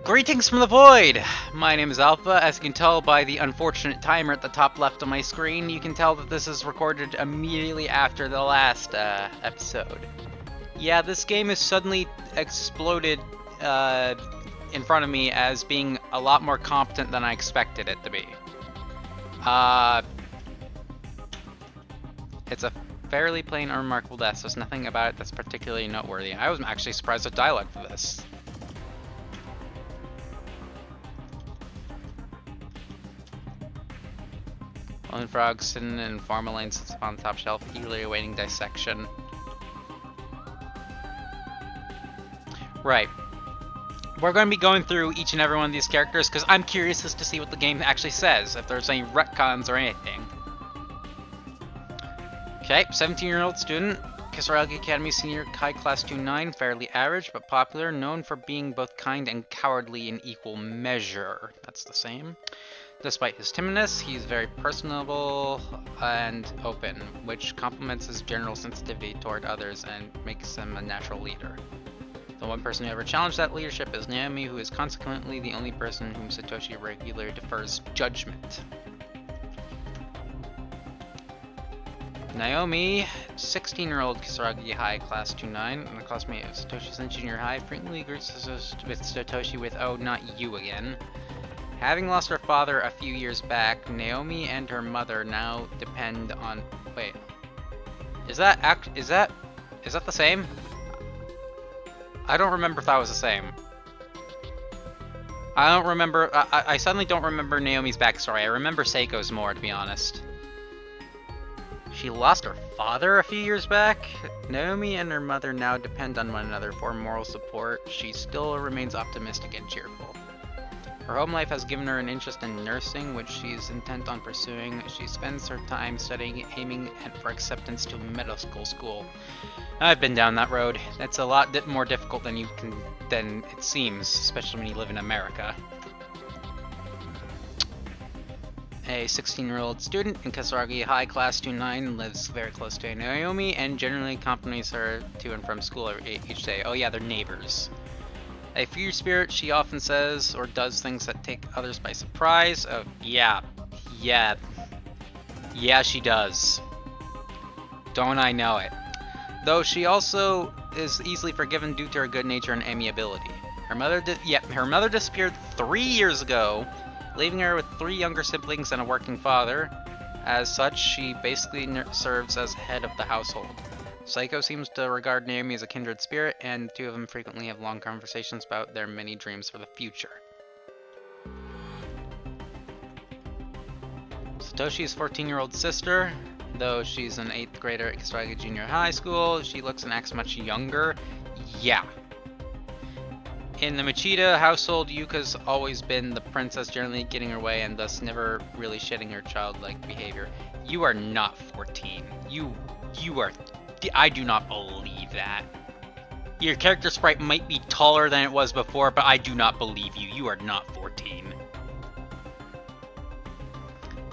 Greetings from the void! My name is Alpha. As you can tell by the unfortunate timer at the top left of my screen, you can tell that this is recorded immediately after the last episode. Yeah, this game has suddenly exploded in front of me as being a lot more competent than I expected it to be. It's a fairly plain or remarkable death, so there's nothing about it that's particularly noteworthy. I was actually surprised at dialogue for this. Lone frog sitting in farmer lane sits upon the top shelf, eagerly awaiting dissection. Right. We're going to be going through each and every one of these characters because I'm curious as to see what the game actually says, if there's any retcons or anything. Okay, 17-year-old student, Kisaragi Academy Senior High Class 2-9, fairly average but popular, known for being both kind and cowardly in equal measure. That's the same. Despite his timidness, he's very personable and open, which complements his general sensitivity toward others and makes him a natural leader. The one person who ever challenged that leadership is Naomi, who is consequently the only person whom Satoshi regularly defers judgment. Naomi, 16-year-old Kisaragi High Class 2-9, and a classmate of Satoshi's in junior high, frequently greets with Satoshi with, "Oh, not you again." Having lost her father a few years back, Naomi and her mother now depend on... Wait. Is that the same? I don't remember if that was the same. I don't remember... I suddenly don't remember Naomi's backstory. I remember Seiko's more, to be honest. She lost her father a few years back? Naomi and her mother now depend on one another for moral support. She still remains optimistic and cheerful. Her home life has given her an interest in nursing, which she's intent on pursuing. She spends her time studying, aiming for acceptance to medical school. I've been down that road. That's a lot more difficult than it seems, especially when you live in America. A 16-year-old student in Kisaragi High Class 2-9 lives very close to Naomi and generally accompanies her to and from school each day. Oh yeah, they're neighbors. A free spirit, she often says or does things that take others by surprise. Oh, yeah, she does. Don't I know it? Though she also is easily forgiven due to her good nature and amiability. Her mother disappeared 3 years ago, leaving her with 3 younger siblings and a working father. As such, she basically serves as head of the household. Saiko seems to regard Naomi as a kindred spirit, and the two of them frequently have long conversations about their many dreams for the future. Satoshi's 14-year-old sister, though she's an 8th grader at Kisaragi Junior High School, she looks and acts much younger. Yeah. In the Machida household, Yuka's always been the princess, generally getting her way and thus never really shedding her childlike behavior. You are not 14. You are... I do not believe that. Your character sprite might be taller than it was before, but I do not believe you. You are not 14.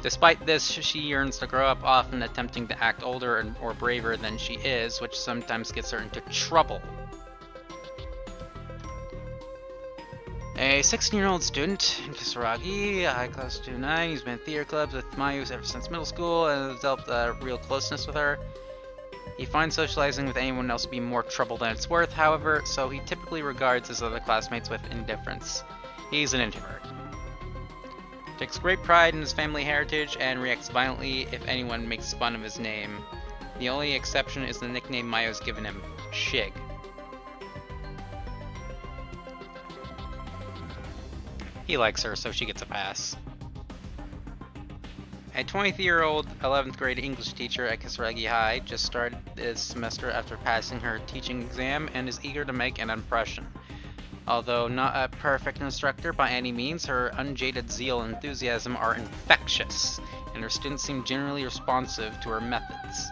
Despite this, she yearns to grow up, often attempting to act older or braver than she is, which sometimes gets her into trouble. A 16-year-old student in Kisaragi, High Class 2-9, he's been in theater clubs with Mayu ever since middle school and has developed a real closeness with her. He finds socializing with anyone else to be more trouble than it's worth, however, so he typically regards his other classmates with indifference. He's an introvert. Takes great pride in his family heritage and reacts violently if anyone makes fun of his name. The only exception is the nickname Mayo's given him, Shig. He likes her, so she gets a pass. A 20-year-old 11th grade English teacher at Kisaragi High just started this semester after passing her teaching exam and is eager to make an impression. Although not a perfect instructor by any means, her unjaded zeal and enthusiasm are infectious, and her students seem generally responsive to her methods.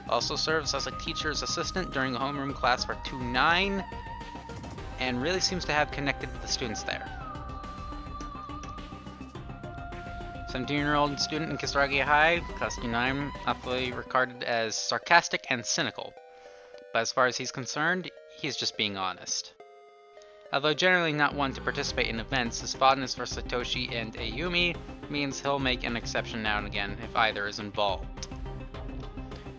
Also serves as a teacher's assistant during a homeroom class for 2-9, and really seems to have connected with the students there. 17-year-old student in Kisaragi High, Class 2-9, often regarded as sarcastic and cynical. But as far as he's concerned, he's just being honest. Although generally not one to participate in events, his fondness for Satoshi and Ayumi means he'll make an exception now and again if either is involved.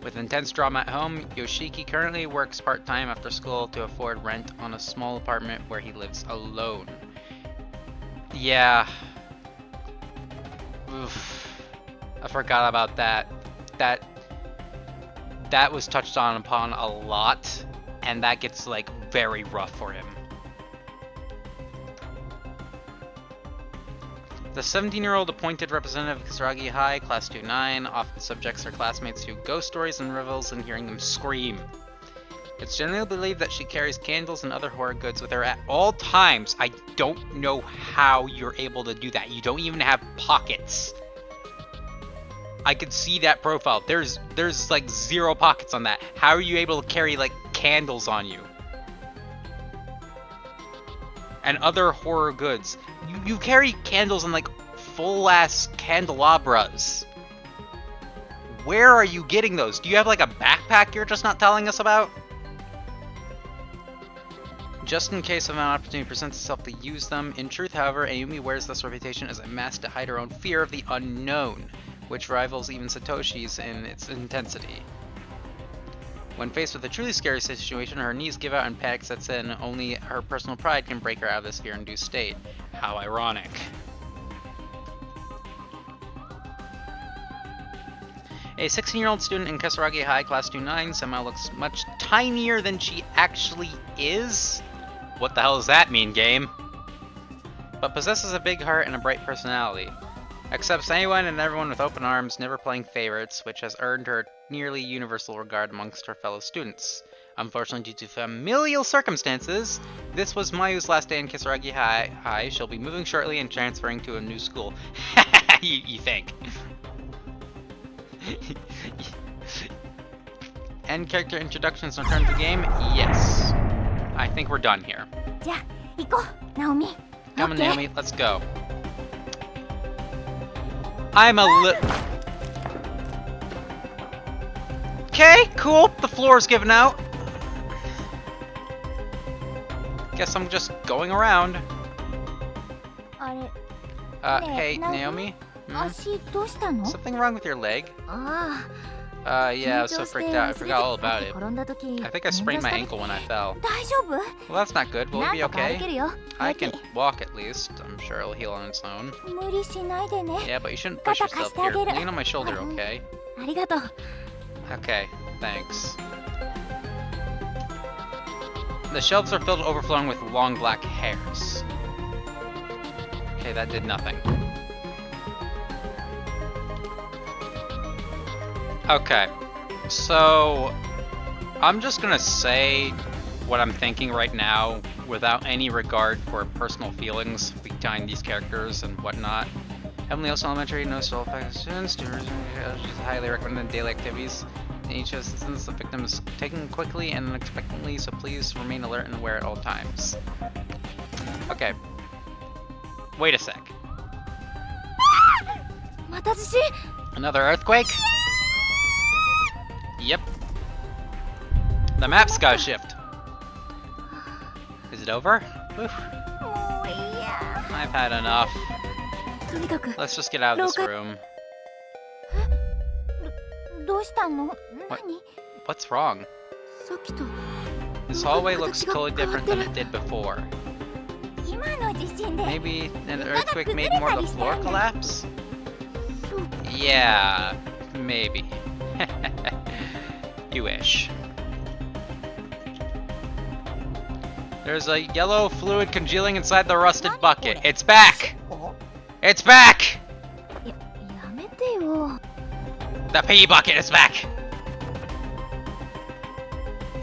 With intense drama at home, Yoshiki currently works part-time after school to afford rent on a small apartment where he lives alone. Yeah. Oof. I forgot about that. That was touched on upon a lot, and that gets, like, very rough for him. The 17-year-old appointed representative of Kisaragi High, Class 2-9, often subjects her classmates to ghost stories and revels and hearing them scream. It's generally believed that she carries candles and other horror goods with her at all times. I don't know how you're able to do that. You don't even have pockets. I could see that profile. There's like 0 pockets on that. How are you able to carry, like, candles on you? And other horror goods. You carry candles in, like, full-ass candelabras. Where are you getting those? Do you have, like, a backpack you're just not telling us about? Just in case of an opportunity presents itself to use them. In truth, however, Ayumi wears this reputation as a mask to hide her own fear of the unknown, which rivals even Satoshi's in its intensity. When faced with a truly scary situation, her knees give out and panic sets in. Only her personal pride can break her out of this fear-induced state. How ironic. A 16-year-old student in Kisaragi High, Class 2-9, somehow looks much tinier than she actually is. What the hell does that mean, game? But possesses a big heart and a bright personality. Accepts anyone and everyone with open arms, never playing favorites, which has earned her nearly universal regard amongst her fellow students. Unfortunately, due to familial circumstances, this was Mayu's last day in Kisaragi High. She'll be moving shortly and transferring to a new school. you think. End character introductions and return to the game? Yes. I think we're done here. Come on, Naomi, let's go. I'm a Okay, cool. The floor's given out. Guess I'm just going around. Hey, Naomi? Something wrong with your leg? Yeah, I was so freaked out. I forgot all about it. I think I sprained my ankle when I fell. Well, that's not good. Will it be okay? I can walk at least. I'm sure it'll heal on its own. Yeah, but you shouldn't push yourself here. Lean on my shoulder, okay? Okay, thanks. The shelves are filled to overflowing with long black hairs. Okay, that did nothing. Okay, so I'm just gonna say what I'm thinking right now without any regard for personal feelings behind these characters and whatnot. Heavenly Hills Elementary knows all students to highly recommended daily activities. In each instance, the victim is taken quickly and unexpectedly, so please remain alert and aware at all times. Okay. Wait a sec. Another earthquake? Yep. The map's gotta shift. Is it over? Oof. I've had enough. Let's just get out of this room. What's wrong? This hallway looks totally different than it did before. Maybe an earthquake made more of the floor collapse? Yeah, maybe. You wish. There's a yellow fluid congealing inside the rusted bucket. It's back! It's back! The pee bucket is back!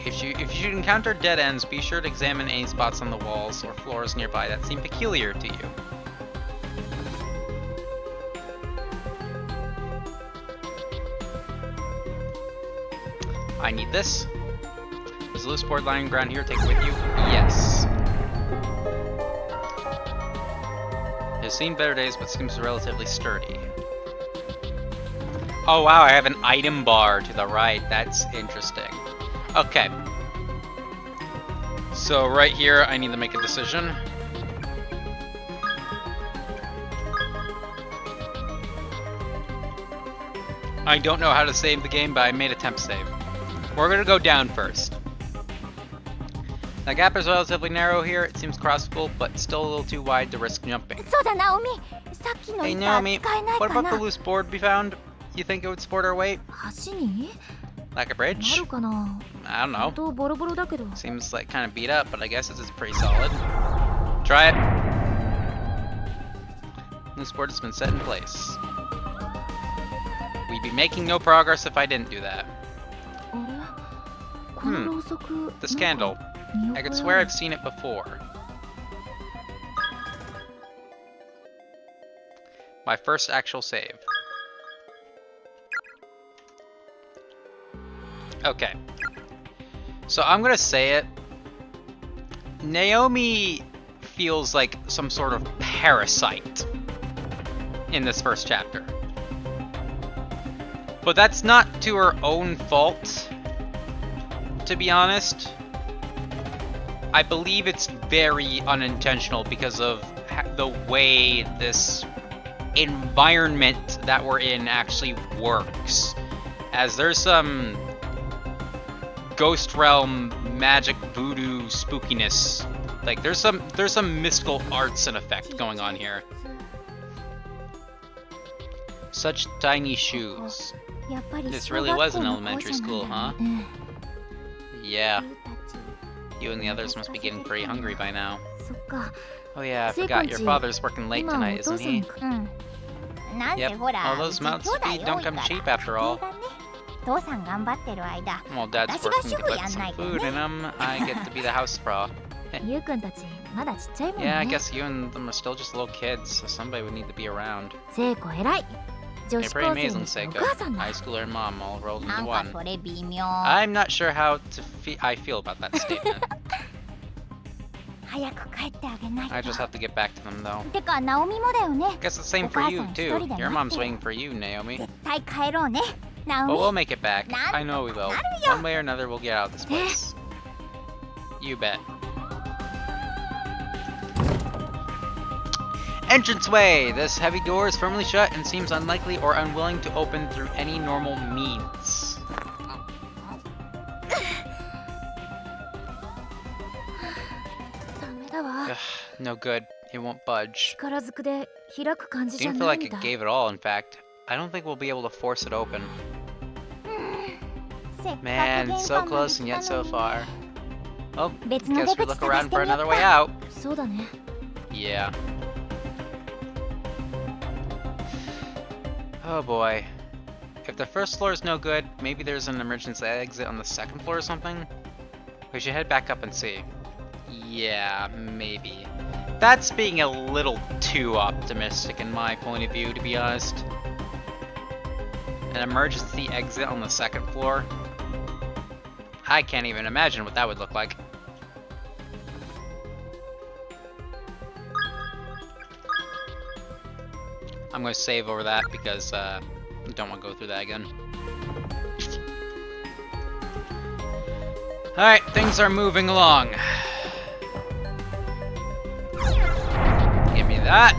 If you encounter dead ends, be sure to examine any spots on the walls or floors nearby that seem peculiar to you. I need this. There's a loose board lying around here. Take it with you. Yes. It's seen better days, but seems relatively sturdy. Oh wow, I have an item bar to the right. That's interesting. Okay. So right here, I need to make a decision. I don't know how to save the game, but I made a temp save. We're gonna go down first. The gap is relatively narrow here. It seems crossable, but still a little too wide to risk jumping. Hey Naomi, what about the loose board we found? You think it would support our weight? Like a bridge? I don't know. Seems like kind of beat up, but I guess it's pretty solid. Try it. Loose board has been set in place. We'd be making no progress if I didn't do that. The scandal. I could swear I've seen it before. My first actual save. Okay. So I'm gonna say it. Naomi feels like some sort of parasite in this first chapter. But that's not to her own fault, to be honest. I believe it's very unintentional because of the way this environment that we're in actually works. As there's some ghost realm magic voodoo spookiness. Like there's some mystical arts and effect going on here. Such tiny shoes. This really was an elementary school, huh? Yeah. You and the others must be getting pretty hungry by now. Oh yeah, I forgot your father's working late tonight, isn't he? Yep, all those mouths to feed don't come cheap after all. While Dad's working to put some food in them, I get to be the house bra. Yeah, I guess you and them are still just little kids, so somebody would need to be around. You're pretty amazing, Seiko. High schooler and mom all rolled into one. I'm not sure how I feel about that statement. I just have to get back to them, though. Guess the same for you, too. Your mom's waiting for you, Naomi. But we'll make it back. I know we will. One way or another, we'll get out of this place. You bet. Entranceway! This heavy door is firmly shut and seems unlikely or unwilling to open through any normal means. Ugh, no good. It won't budge. Didn't feel like it gave it all, in fact. I don't think we'll be able to force it open. Man, so close and yet so far. Oh, guess we look around for another way out. Yeah. Oh boy. If the first floor is no good, maybe there's an emergency exit on the second floor or something? We should head back up and see. Yeah, maybe. That's being a little too optimistic in my point of view, to be honest. An emergency exit on the second floor? I can't even imagine what that would look like. I'm going to save over that because I don't want to go through that again. Alright, things are moving along. Give me that.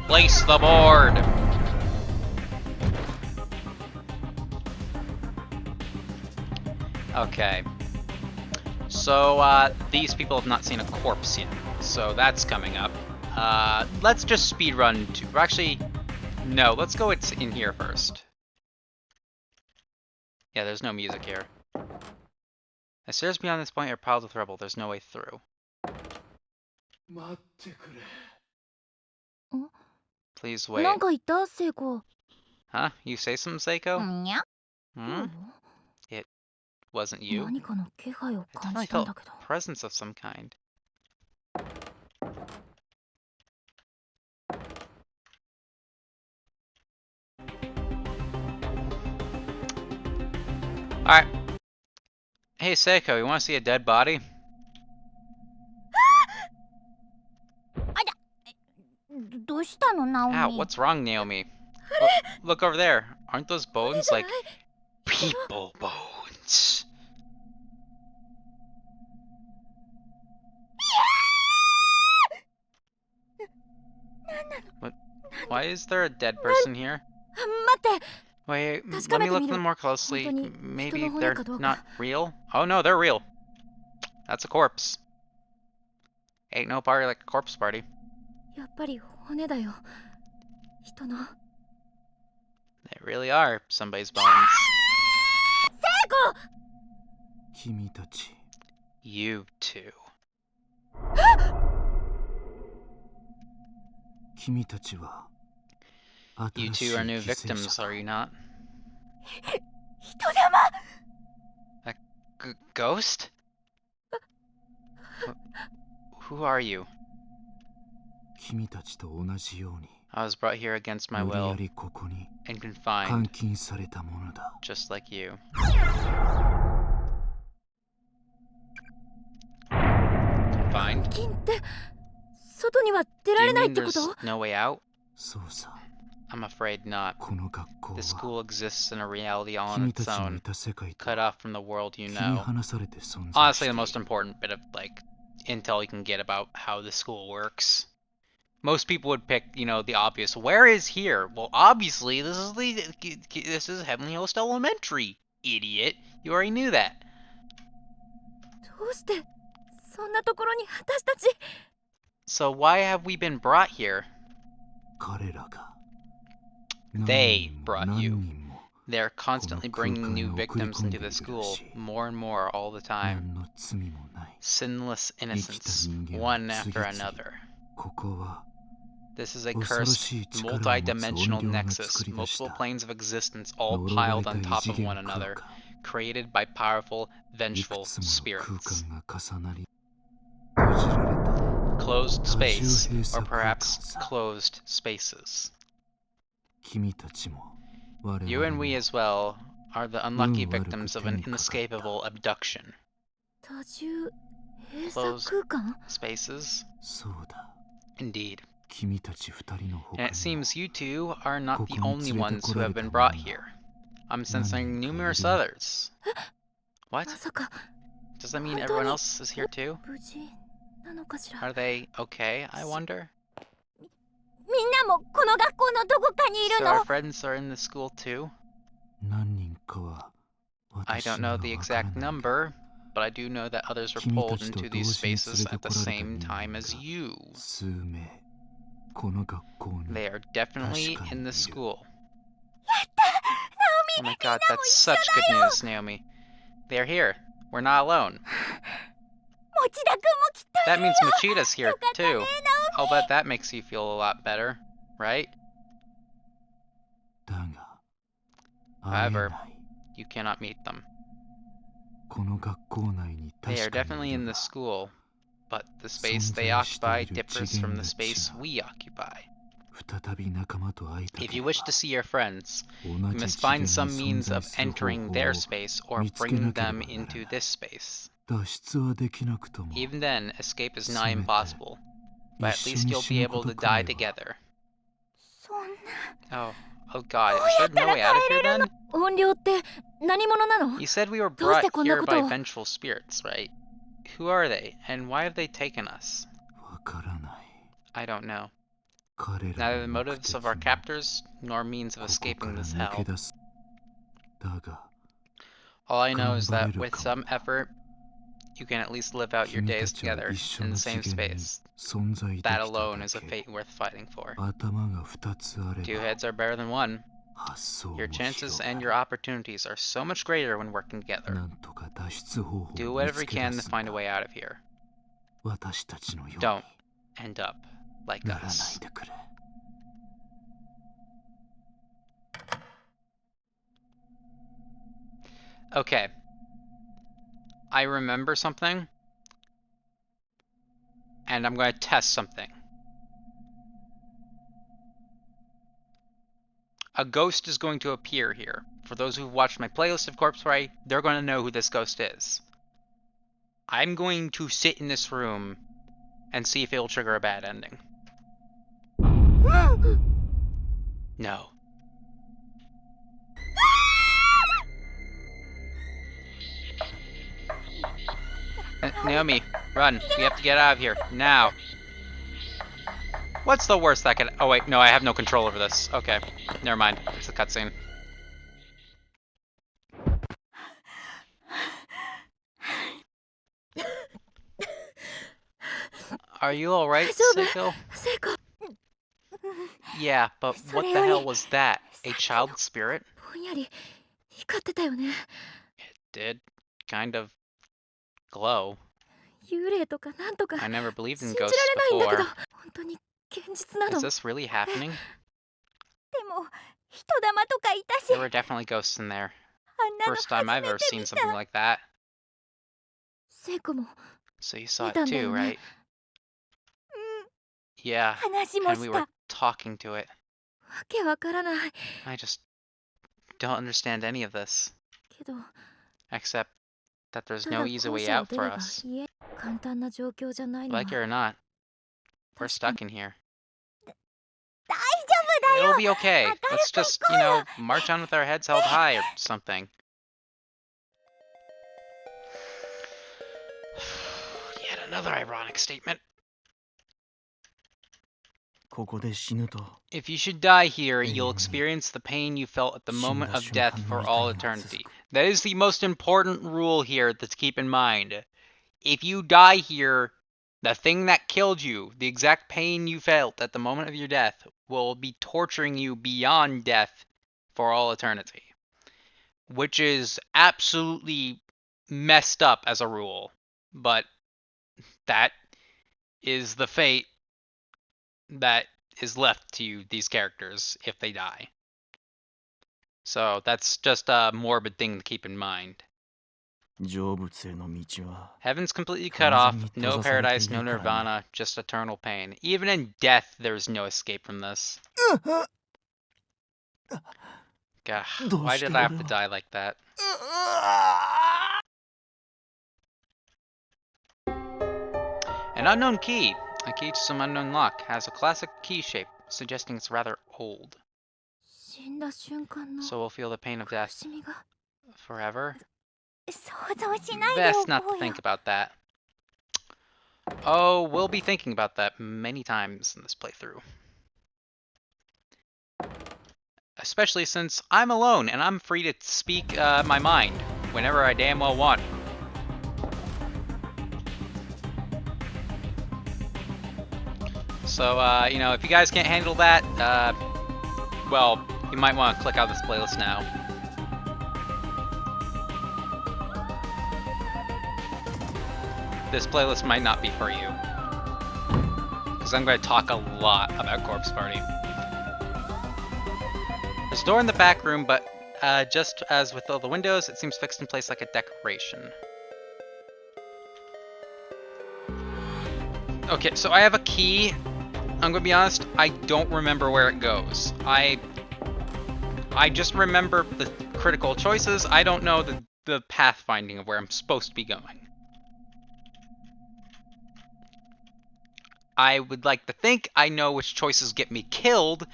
Place the board! Okay. So, these people have not seen a corpse yet, so that's coming up. Let's just speedrun to... Actually, no, let's go in here first. Yeah, there's no music here. As stairs beyond this point are piled with rubble, there's no way through. Please wait. Huh? You say something, Seiko? Hmm? It wasn't you? I definitely felt a presence of some kind. Alright. Hey Seiko, you wanna see a dead body? どうしたの、ナオミ。 Ow, what's wrong, Naomi? Look over there. Aren't those bones like people bones? What? Why is there a dead person here? 待って、 Wait, let me look at them more closely. Maybe they're not real? Oh no, they're real. That's a corpse. Ain't no party like a corpse party. やっぱり骨だよ。人の。 They really are somebody's bones. 君たち You two. 君たちは You 新しい two are new 犠牲者 victims, か are you not? 人玉。 A ghost? Who are you? 君たちと同じように I was brought here against my 無理や will りここに and 監 confined, 禁されたものだ just like you. Confined? 金って外には出 Do ら you れないっ mean てこ there's と？ no way out? そうさ I'm afraid not. この学校 The は school exists in a reality all on 君 its たちの own, いた世界と cut off from the world you 切り know. 離されて存在し Honestly, て the い most る important bit of, like, intel you can get about how the school works. Most people would pick, you know, the obvious. Where is here? Well, obviously, this is Heavenly Host Elementary, idiot. You already knew that. どうしてそんなところに私たち。 So why have we been brought here? 彼らが They 何人も brought 何 you. 人も They're constantly bringing new この空間へ victims into the 送り込んでいるらしい。 school, more and more all the time. 何の罪もない Sinless innocents, 生きた人間を one after 次々 another. ここは This is a 恐ろ cursed, しい力を持つ multi-dimensional 怨霊が nexus, 作り出し multiple た planes of existence all 呪われ piled た on 異 top 次 of one 元空 another, 間 created by powerful, いく vengeful つもの spirits. 空間が重なり閉じられた Closed space,多重閉 or 鎖空間 perhaps さ closed spaces. 君たちも我 You 々 and も we as well are the unlucky 運悪く victims of 手 an にかかった inescapable abduction. 多重閉鎖 Closed 空間？ spaces? そうだ Indeed. 君たち二人の他 And it にも seems you two are not the ここに only 連れて ones こ who ら have れた been 者 brought が here. I'm 何 sensing 人かいる numerous よ others. What? まさか Does that mean 本当 everyone に else is here too? 無事なのかしら。 Are they okay, I wonder? みんなもこの学校のどこかにいる So の？ our friends are in the school too? 何人かは I 私 don't に know は the 分から exact ないが number, but I do know that others were 君 pulled たちと into 同 these 時に連 spaces れて at こ the られた same 人 time 間 as が you. 数名この学校に They are definitely 確かに in the いる school. やったナオ Oh ミ、 my みん god, なも that's 一緒 such だ good よ。 news, Naomi. They're here. We're not alone. 持田くんもきっと That いるよ。 means Machida's here よかったね、 too. ナオミ。 I'll bet that makes you feel a lot better, right? だが会え However, ない you cannot meet them. この学校内に They are 確か definitely にい in る the が school, but the space they 存在して occupy いる differs 次 from 元 the が違 space う we occupy. 再び仲間と会いた If け you れば wish to see your friends, 同 you じ must 次元 find に some 存 means 在 of する方 entering 法 their を space or 見つけな bringing ければ them なら into ない this space. 脱出はできなくとも Even then, escape is せ nigh めて impossible, but at 一緒 least に you'll 死 be ぬ able こ to とくら die いは together. そんな。 Oh god, is there no way out of here then? 怨霊って何者なの？ You said we were どうして brought こんな here こ by とを？ vengeful spirits, right? Who are they, and why have they taken us? わからない I don't know. 彼 Neither ら the の目 motives 的 of our も captors, nor means of ここか escaping ら this 抜け hell. 出すだが All I know is 頑張れ that る with かも some effort, you can at least live out your 君た days ちは together 一緒 in の the same 次元に space. 存在できた That だ alone is a け fate worth fighting for. 頭が二つあれ Two ば heads are better than one. 発想も Your 広 chances が and る your opportunities are so much greater when working な together. んとか脱出方法 Do を見 whatever つ you け can 出 to すん find a だ way out of here. 私たちのよう Don't に end up like ならない us. でくれ Okay. I remember something. And I'm going to test something. A ghost is going to appear here. For those who've watched my playlist of Corpse Party, they're going to know who this ghost is. I'm going to sit in this room and see if it will trigger a bad ending. 待 No. Naomi, run. We have to get out of here. Now. What's the worst that could... Oh, wait. No, I have no control over this. Okay. Never mind. It's a cutscene. Are you alright, Seiko? Seiko. Yeah, but what the hell was that? A child spirit? ぼんやり光ってたよね。 It did kind of glow. 幽霊とかなんとか I never believed 信 in じら ghosts れないんだけど、 before. 本当に現実なの。 Is で this really happening? も人玉とかいたし、 There were definitely ghosts in there. あんなの First time 初 I've め ever て seen 見 something た。 like that. セイコも So you saw it 見たんだ too, よね。 right? Yeah, 話も and し we た。 were わ talking to it. けわからない。 I just don't understand any of this. けど、 Except that there's ただ no easy 校 way 舎を out 出 for れば us. 家。簡単な状況じゃないのは。 Like it or not, we're 確かに stuck in here. 大丈夫だよ。 It'll be okay. Let's just, you know, march on with our heads held high or something. Yet another ironic statement. ここで死ぬと If you should die here, you'll experience the pain you felt at the moment of death for all eternity. That is the most important rule here to keep in mind. If you die here, the thing that killed you, the exact pain you felt at the moment of your death, will be torturing you beyond death for all eternity. Which is absolutely messed up as a rule. But that is the fate that is left to these characters if they die. So that's just a morbid thing to keep in mind. 成仏への道は Heaven's completely cut off, no paradise, no nirvana, just eternal pain. Even in death, there's no escape from this. God, why did I have to die like that? An unknown key. A key to some unknown lock has a classic key shape, suggesting it's rather old. 死んだ瞬間の So we'll feel the pain of 苦 death しみが forever? 想像しないで Best お not こ to うよ。 think about that. Oh, we'll be thinking about that many times in this playthrough. Especially since I'm alone and I'm free to speak my mind whenever I damn well want. So, you know, if you guys can't handle that, well, you might want to click out this playlist now. This playlist might not be for you. Because I'm going to talk a lot about Corpse Party. There's a door in the back room, but just as with all the windows, it seems fixed in place like a decoration. Okay, so I have a key. I'm gonna be honest, I don't remember where it goes. I just remember the critical choices. I don't know the pathfinding of where I'm supposed to be going. I would like to think I know which choices get me killed,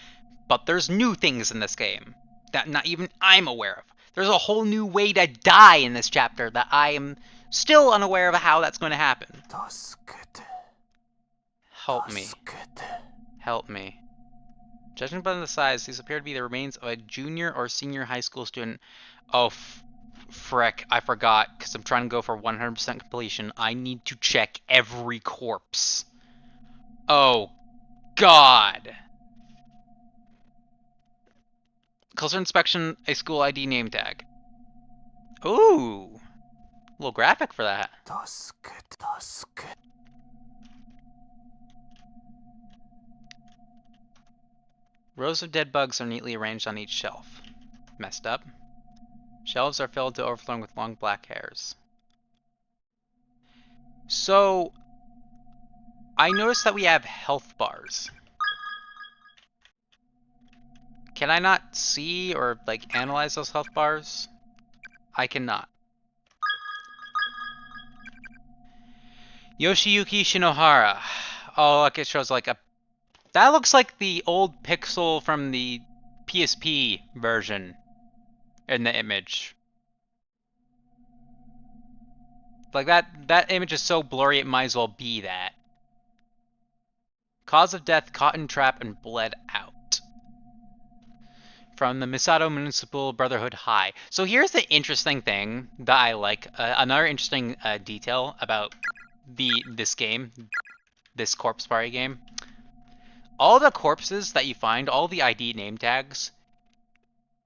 but there's new things in this game that not even I'm aware of. There's a whole new way to die in this chapter that I am still unaware of how that's going to happen. Help me. Help me. Judging by the size, these appear to be the remains of a junior or senior high school student. Oh, frick, I forgot, because I'm trying to go for 100% completion. I need to check every corpse. Oh, God. Closer inspection, a school ID name tag. Ooh. A little graphic for that. Rows of dead bugs are neatly arranged on each shelf. Messed up. Shelves are filled to overflowing with long black hairs. So, I noticed that we have health bars. Can I not see or, like, analyze those health bars? I cannot. Yoshiyuki Shinohara. Oh, look, it shows, like, a... That looks like the old pixel from the PSP version in the image. Like that image is so blurry it might as well be that. Cause of death, caught in trap and bled out. From the Misato Municipal Brotherhood High. So here's the interesting thing that I like. Another interesting detail about this game, this corpse party game. All the corpses that you find, all the ID name tags,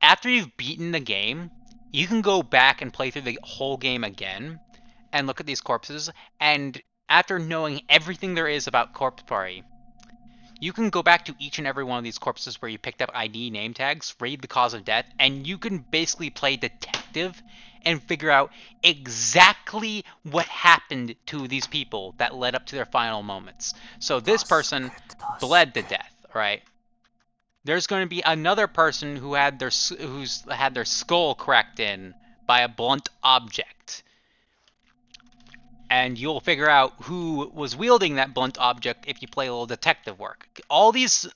after you've beaten the game, you can go back and play through the whole game again and look at these corpses, and after knowing everything there is about Corpse Party, you can go back to each and every one of these corpses where you picked up ID name tags, read the cause of death, and you can basically play detective and figure out exactly what happened to these people that led up to their final moments. So this person bled to death, right? There's going to be another person who's had their skull cracked in by a blunt object. And you'll figure out who was wielding that blunt object if you play a little detective work. All these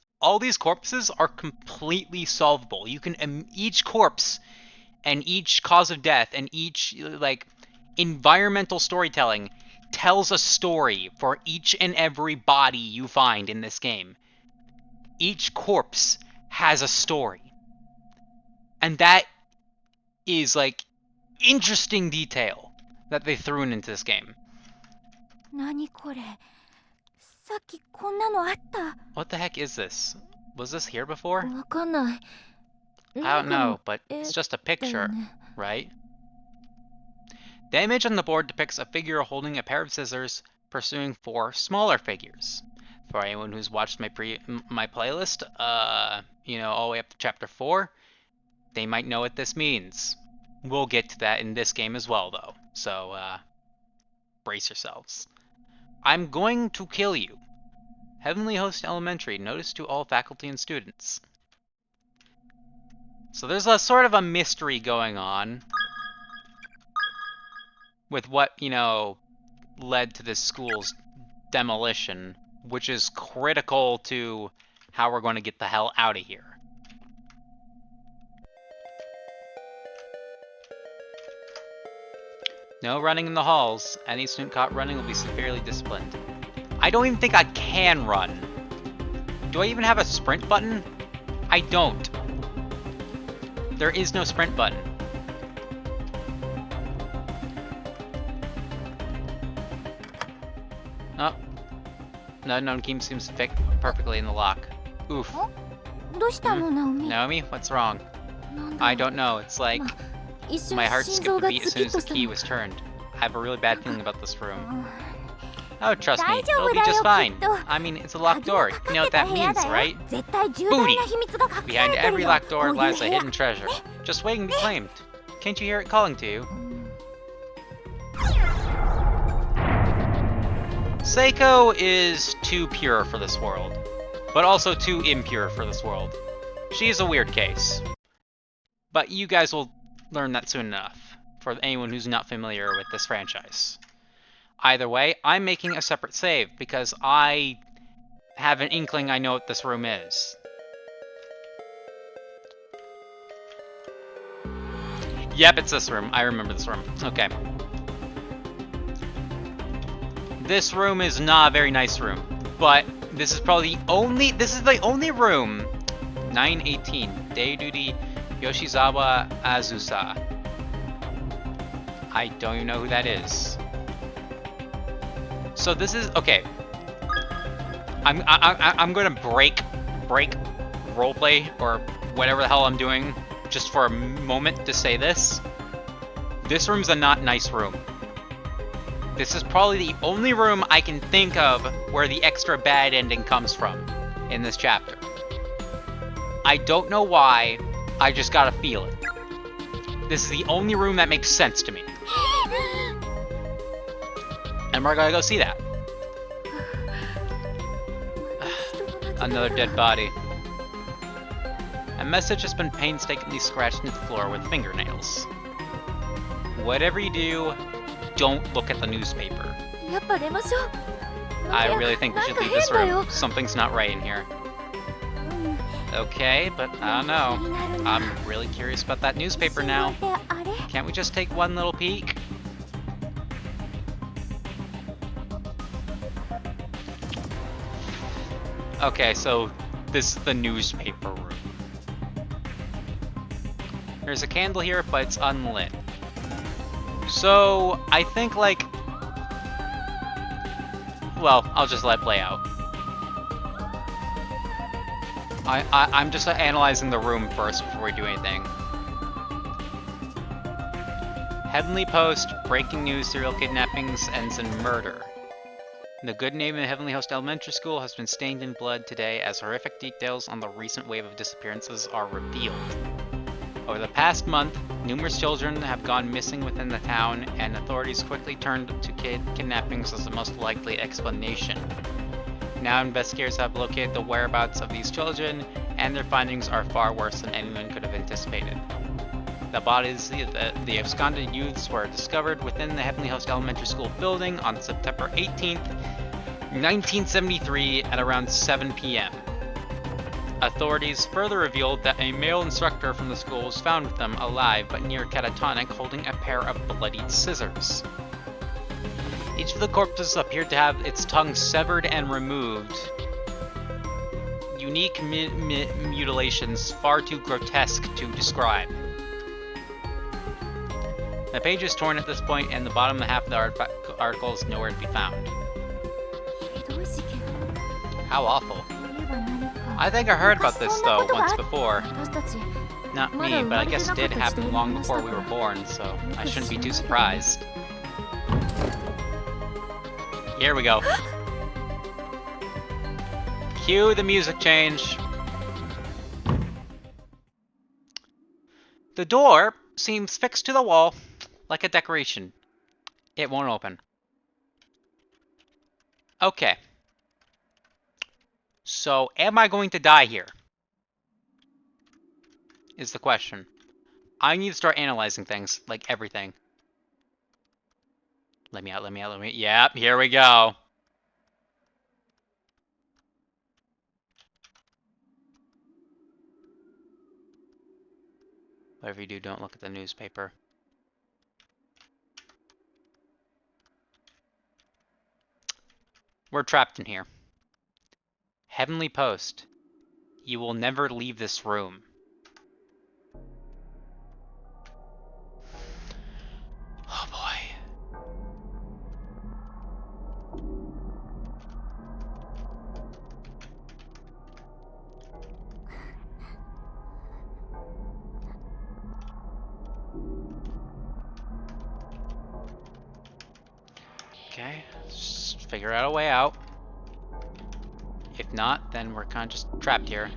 corpses are completely solvable. You can each corpse and each cause of death and each like environmental storytelling tells a story for each and every body you find in this game. Each corpse has a story. And that is like interesting detail that they threw into this game. 何これさっきこんなのあった What the heck is this? Was this here before? わかんない I don't know, but it's just a picture, right? The image on the board depicts a figure holding a pair of scissors pursuing 4 smaller figures. For anyone who's watched my playlist, all the way up to chapter 4, they might know what this means. We'll get to that in this game as well, though. So, brace yourselves. I'm going to kill you. Heavenly Host Elementary, notice to all faculty and students. So there's a sort of a mystery going on with what, led to this school's demolition, which is critical to how we're going to get the hell out of here. No running in the halls. Any student caught running will be severely disciplined. I don't even think I can run. Do I even have a sprint button? I don't. There is no sprint button. Oh. No, no key seems to fit perfectly in the lock. Oof. どうしたのナオミ Naomi, what's wrong? なんだろう I don't know. It's like 一瞬 my heart 心 skipped 臓 a が beat ズ as キ soon ッ as と the した key の was turned. I have a really bad feeling about this room. Oh, trust 大 me, 丈 it'll 夫 be だ just よ fine. きっと I mean, it's a locked 鍵が door. か You know か what ってた that 部屋 means, だよ right? 絶対重大な秘密が隠さ Behind れてる every よ locked こ door ういう lies a 部屋 hidden treasure, just waiting to be claimed. Can't you hear it calling to you? Seiko is too pure for this world, but also too impure for this world. She is a weird case. But you guys will learn that soon enough, for anyone who's not familiar with this franchise. Either way, I'm making a separate save, because I have an inkling I know what this room is. Yep, it's this room. I remember this room. Okay. This room is not a very nice room, but this is probably the only room, 918, Day Duty Yoshizawa Azusa. I don't even know who that is. So this is, okay. I'm gonna break roleplay or whatever the hell I'm doing just for a moment to say this. This room's a not nice room. This is probably the only room I can think of where the extra bad ending comes from in this chapter. I don't know why, I just gotta feel it. This is the only room that makes sense to me. And we're gonna go see that. Another dead body. A message has been painstakingly scratched into the floor with fingernails. Whatever you do, don't look at the newspaper. やっぱ出ましょう I really think we should leave this room. Something's not right in here. Okay, but I don't know. I'm really curious about that newspaper now. Can't we just take one little peek? Okay, so this is the newspaper room. There's a candle here, but it's unlit. So, I think, like... Well, I'll just let it play out. I'm just analyzing the room first before we do anything. Heavenly Post, breaking news, serial kidnappings ends in murder. The good name of Heavenly Host Elementary School has been stained in blood today as horrific details on the recent wave of disappearances are revealed. Over the past month, numerous children have gone missing within the town, and authorities quickly turned to kidnappings as the most likely explanation. Now investigators have located the whereabouts of these children, and their findings are far worse than anyone could have anticipated. The bodies of the absconded youths were discovered within the Heavenly Host Elementary School building on September 18th, 1973 at around 7 p.m. Authorities further revealed that a male instructor from the school was found with them alive but near catatonic, holding a pair of bloodied scissors. Each of the corpses appeared to have its tongue severed and removed. Unique mutilations far too grotesque to describe. The page is torn at this point, and the bottom half of the article is nowhere to be found. How awful. I think I heard about this, though, once before. Not me, but I guess it did happen long before we were born, so I shouldn't be too surprised. Here we go. Cue the music change. The door seems fixed to the wall, like a decoration. It won't open. Okay. So, am I going to die here? Is the question. I need to start analyzing things, like everything. Let me out, let me out, let me... Yep, here we go. Whatever you do, don't look at the newspaper. We're trapped in here. Heavenly Post. You will never leave this room. Oh boy. Okay, just figure out a way out. If not, then we're kind of just trapped here.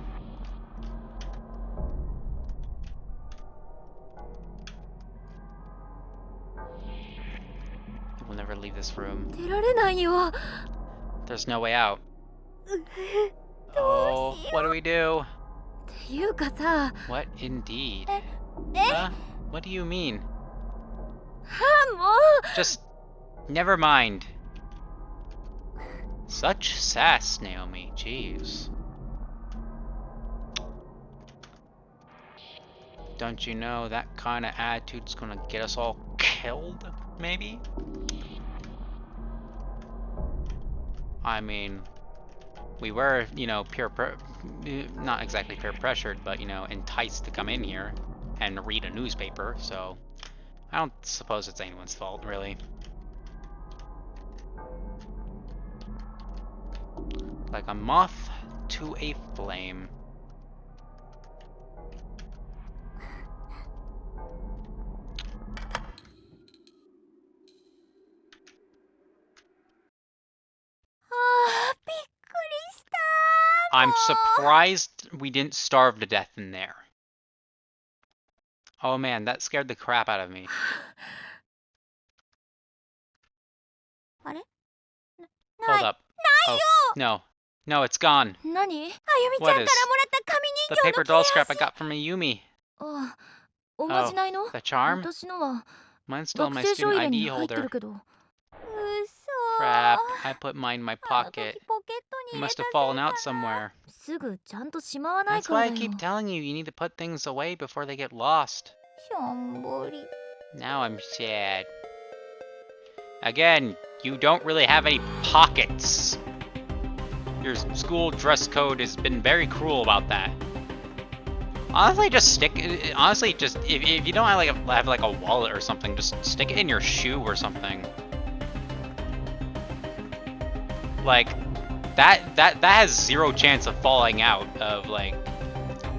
We'll never leave this room. There's no way out. Oh, what do we do? What indeed? What do you mean? Just never mind. Such sass, Naomi. Jeez. Don't you know that kind of attitude's gonna get us all killed, maybe? I mean, we were, you know, not exactly peer pressured, but, you know, enticed to come in here and read a newspaper, so I don't suppose it's anyone's fault, really. Like a moth to a flame. I'm surprised we didn't starve to death in there. Oh man, that scared the crap out of me. Hold up. Oh, no. No, it's gone. What is? The paper doll scrap I got from Ayumi. Oh, the charm? Mine's still in my student ID holder. Crap, I put mine in my あの時 pocket. ポケット It に入れ must た have せい fallen か out な。 somewhere. すぐちゃんとしまわない That's から why だ I よ。 keep telling you you need to put things away before they get lost. しょんぼり。 Now I'm sad. Again, you don't really have any pockets. Your school dress code has been very cruel about that. Honestly, just stick. Honestly, just if you don't have like a wallet or something, just stick it in your shoe or something. Like that has zero chance of falling out of like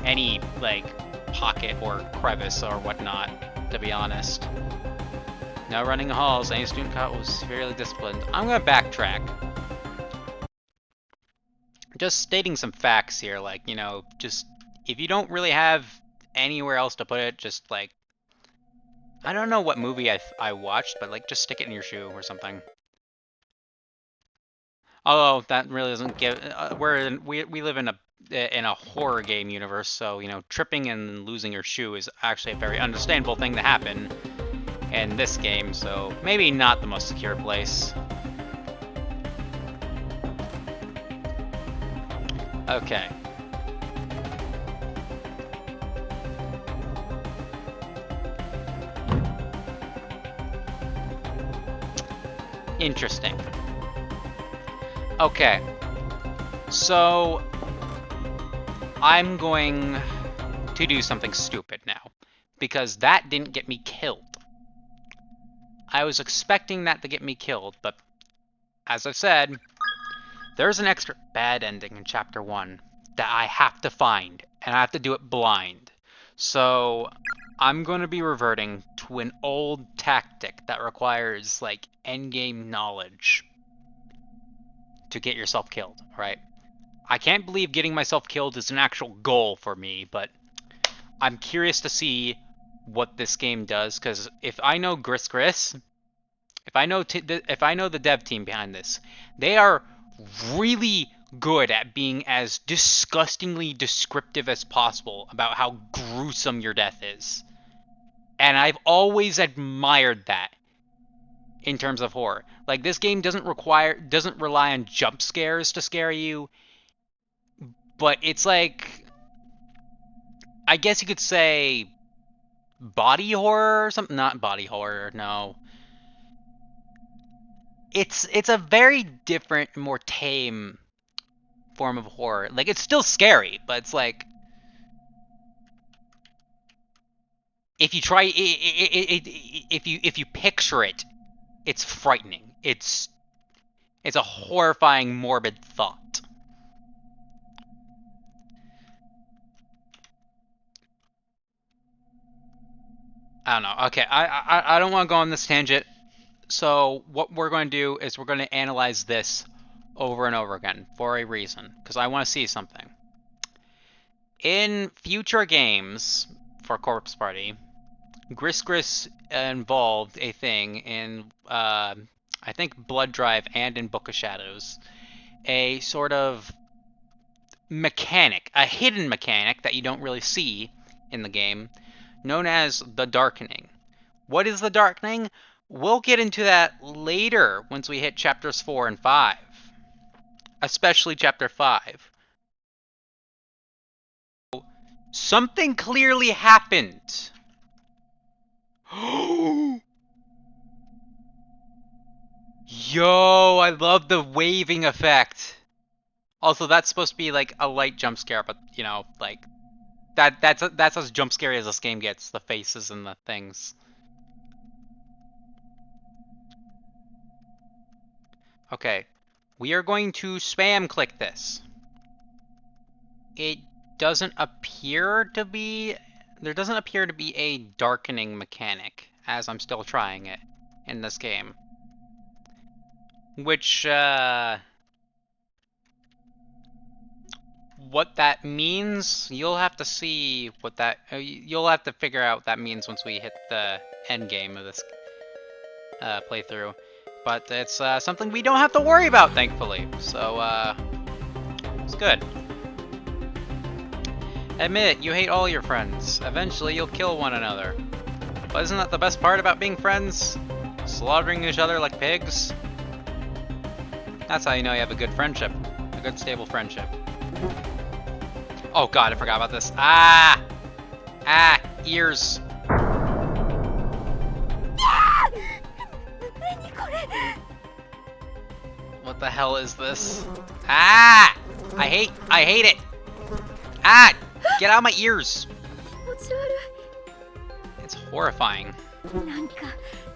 any like pocket or crevice or whatnot. To be honest. No running halls. Any student caught was severely disciplined. I'm gonna backtrack. Just stating some facts here, like, you know, just if you don't really have anywhere else to put it, just like, I don't know what movie I watched, but like just stick it in your shoe or something. Although that really doesn't give. We live in a horror game universe, so you know tripping and losing your shoe is actually a very understandable thing to happen in this game. So maybe not the most secure place. Okay. Interesting. Okay. So I'm going to do something stupid now, because that didn't get me killed. I was expecting that to get me killed, but as I've said, there's an extra bad ending in Chapter 1 that I have to find, and I have to do it blind. So I'm going to be reverting to an old tactic that requires, like, endgame knowledge to get yourself killed, right? I can't believe getting myself killed is an actual goal for me, but I'm curious to see what this game does, because if I know Gris, if I know the dev team behind this, they are really good at being as disgustingly descriptive as possible about how gruesome your death is. And I've always admired that in terms of horror. Like, this game doesn't rely on jump scares to scare you, but it's like, I guess you could say body horror or something. Not body horror, no. It's a very different, more tame form of horror. Like, it's still scary, but it's like, if you try, if you picture it, it's frightening. It's a horrifying, morbid thought. I don't know. Okay, I don't want to go on this tangent. So what we're going to do is we're going to analyze this over and over again for a reason, because I want to see something. In future games for Corpse Party, Gris involved a thing in, I think, Blood Drive and in Book of Shadows. A sort of mechanic, a hidden mechanic that you don't really see in the game, known as the Darkening. What is the Darkening? We'll get into that later once we hit chapters 4 and 5. Especially chapter 5. Something clearly happened. Yo, I love the waving effect. Also, that's supposed to be like a light jump scare, but you know, like that's as jump scary as this game gets, the faces and the things. Okay, we are going to spam click this. It doesn't appear to be, there doesn't appear to be a darkening mechanic, as I'm still trying it in this game. Which, what that means, you'll have to see what that, you'll have to figure out what that means once we hit the end game of this playthrough. But it's something we don't have to worry about, thankfully. So, it's good. Admit it, you hate all your friends. Eventually, you'll kill one another. But isn't that the best part about being friends? Slaughtering each other like pigs? That's how you know you have a good friendship. A good, stable friendship. Oh god, I forgot about this. Ah! Ah! Ears! 何これ What the hell is this? Ah! I hate it! Ah! Get out of my ears! 気持ち悪 It's horrifying. いなんか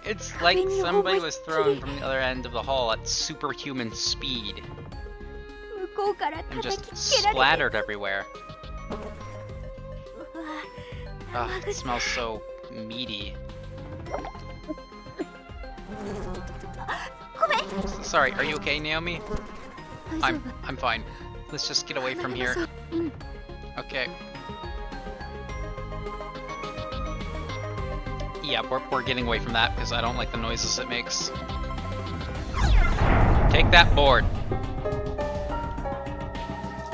It's like somebody was thrown from the other end of the hall at superhuman speed 向こうから and 叩 just きつけられ splattered て everywhere. うわ Ugh, it smells so meaty. ごめん Sorry, are you okay, Naomi? 大丈 I'm fine. Let's just get away 夫 from 離れ here. ましょううん Okay. Yeah, we're getting away from that because I don't like the noises it makes. Take that board.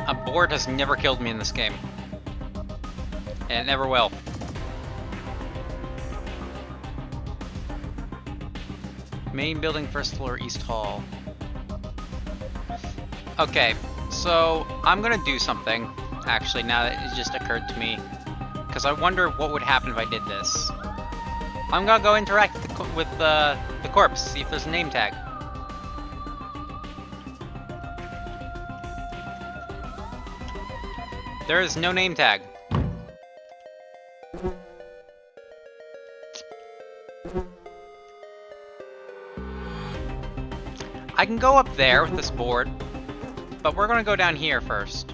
A board has never killed me in this game. And it never will. Main building, first floor, East Hall. Okay, so I'm gonna do something, actually, now that it just occurred to me. Because I wonder what would happen if I did this. I'm gonna go interact with the corpse, see if there's a name tag. There is no name tag. I can go up there with this board, but we're gonna go down here first.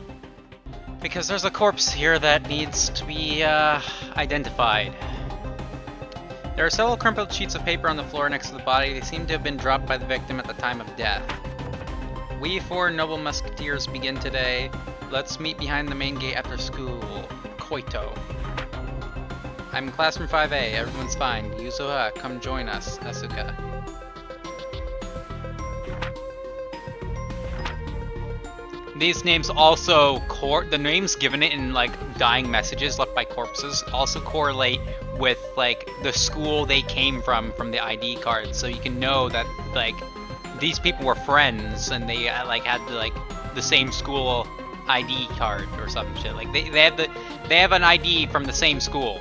Because there's a corpse here that needs to be identified. There are several crumpled sheets of paper on the floor next to the body. They seem to have been dropped by the victim at the time of death. We four noble musketeers begin today. Let's meet behind the main gate after school. Koito. I'm in classroom 5A. Everyone's fine. Yuzoha, come join us. Asuka. These names also the names given it in like dying messages left by corpses also correlate with like the school they came from the ID cards, so you can know that like these people were friends and they like had like the same school ID card or some shit. Like they have an ID from the same school,